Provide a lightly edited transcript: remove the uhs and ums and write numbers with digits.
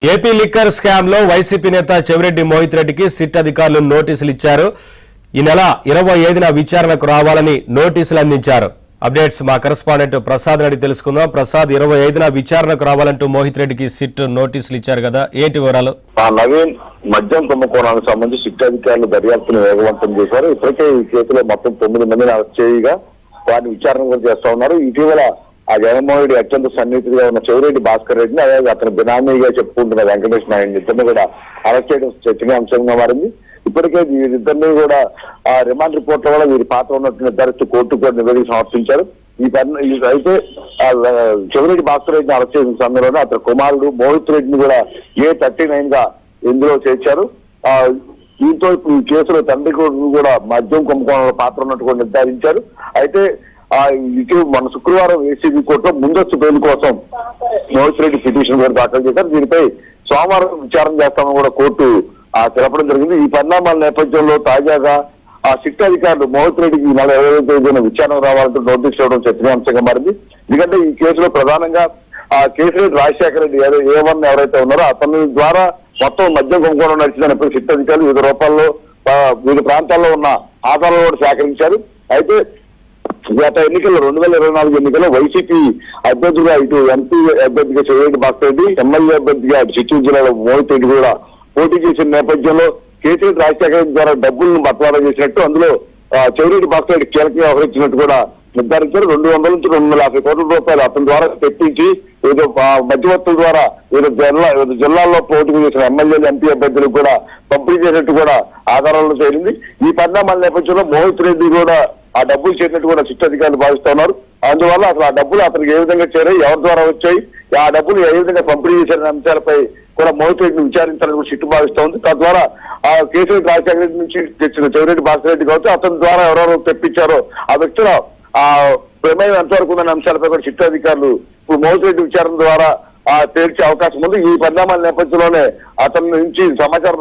AP liquor scam లో YCP నేత చెవిరెడ్డి మోహిత్ రెడ్డికి సిట్ అధికారులు నోటీసులు ఇచ్చారు. ఈ నెల 25న విచారణకు రావాలని నోటీసులు అందించారు. అప్డేట్స్ మా కరెస్పాండెంట్ ప్రసాద్ రెడ్డి తెలుసుకుందాం. ప్రసాద్, 25న విచారణకు రావాలంటూ మోహిత్ రెడ్డికి సిట్ నోటీసులు ఇచ్చారు కదా, ఏంటి వివరాలు? నవీన్ మద్యం కుంభకోణానికి సంబంధించి సిట్ అధికారులు దర్యాప్తును వేగవంతం చేశారు. ఇప్పటికే ఈ కేసులో మొత్తం 9 మందిని అరెస్ట్ చేయగా వారిని విచారణ కూడా చేస్తా ఉన్నారు. ఇటీవల ఆ జగన్మోహన్ రెడ్డి అత్యంత సన్నిహితుడిగా ఉన్న చెవిరెడ్డి భాస్కర్ రెడ్డిని, అలాగే అతను బినామీగా చెప్పుకుంటున్న వెంకటేష్ నాయుడు ఇద్దరిని కూడా అరెస్ట్ చేయడం చర్చనీయాంశంగా మారింది. ఇప్పటికే వీరిద్దరిని కూడా ఆ రిమాండ్ రిపోర్ట్ లో కూడా వీరి పాత్ర ఉన్నట్టు నిర్ధారిస్తూ కోర్టుకు కూడా నివేదిక సమర్పించారు. అయితే చెవిరెడ్డి భాస్కర్ రెడ్డిని అరెస్ట్ చేసిన సమయంలోనే అతని కుమారుడు మోహిత్ రెడ్డిని కూడా A39 గా ఇందులో చేర్చారు. దీంతో ఈ కేసులో తండ్రి కూడా మద్యం కుంభకోణంలో పాత్ర ఉన్నట్టు కూడా నిర్ధారించారు. అయితే ఇటు మన శుక్రవారం ఏసీబీ కోర్టులో ముందస్తు బెయిల్ కోసం మోహిత్ రెడ్డి పిటిషన్ కూడా దాఖలు చేశారు. దీనిపై సోమవారం విచారణ చేస్తామని కూడా కోర్టు తెలపడం జరిగింది. ఈ పరిణామాల నేపథ్యంలో తాజాగా ఆ సిట్ అధికారులు మోహిత్ రెడ్డికి ఈ నెల 25న విచారణ రావాలంటూ నోటీస్ ఇవ్వడం చర్చనీయాంశంగా మారింది. ఎందుకంటే ఈ కేసులో ప్రధానంగా ఆ కేసురెడ్డి రాజశేఖర రెడ్డి A1 ఎవరైతే ఉన్నారో అతని ద్వారా మొత్తం మద్యం కుంభకోణం నడిచిందని సిట్ అధికారులు వివిధ రూపాల్లో వివిధ ప్రాంతాల్లో ఉన్న ఆధారాలు కూడా సేకరించారు. అయితే గత ఎన్నికల్లో 2024 ఎన్నికల్లో వైసీపీ అభ్యర్థిగా ఇటు ఎంపీ అభ్యర్థిగా చెవిరెడ్డి భాస్కర్ రెడ్డి, ఎమ్మెల్యే అభ్యర్థిగా చిత్తూరు జిల్లాలో మోహిత్ రెడ్డి కూడా పోటీ చేసిన నేపథ్యంలో కేసీఆర్ రాజశేఖర రెడ్డి ద్వారా డబ్బులను బట్వాడా చేసినట్టు, అందులో చెవిరెడ్డి భాస్కర్ రెడ్డి కీలకంగా వ్యవహరించినట్టు కూడా నిర్ధారించారు. 200 నుంచి 250 కోట్ల రూపాయలు అతని ద్వారా తెప్పించి ఏదో మధ్యవర్తుల ద్వారా వివిధ జిల్లాల్లో పోటీ చేసిన ఎమ్మెల్యేలు, ఎంపీ అభ్యర్థులకు కూడా పంపిణీ చేసినట్టు కూడా ఆధారాలను చేరింది. ఈ పరిణామాల నేపథ్యంలో మోహిత్ రెడ్డి కూడా ఆ డబ్బులు చేరినట్టు కూడా సిట్ అధికారులు భావిస్తా ఉన్నారు. అందువల్ల అసలు ఆ డబ్బులు అతనికి ఏ విధంగా చేరాయి, ఎవరి ద్వారా వచ్చాయి, ఆ డబ్బులు ఏ విధంగా పంపిణీ చేసిన అంశాలపై కూడా మోహిత్ రెడ్డిని విచారించాలని కూడా సిట్ భావిస్తా ఉంది. తద్వారా ఆ కేసీఆర్ రాజశేఖర రెడ్డి నుంచి తెచ్చిన చెవిరెడ్డి భాస్కర్ రెడ్డి కావచ్చు, అతని ద్వారా ఎవరెవరు తెప్పించారో ఆ వ్యక్తుల ఆ ప్రమేయం ఎంతవరకు ఉన్న అంశాలపై కూడా సిట్ అధికారులు ఇప్పుడు మోహిత్ రెడ్డి విచారణ ద్వారా తేల్చే అవకాశం ఉంది. ఈ పరిణామాల నేపథ్యంలోనే అతని నుంచి సమాచారం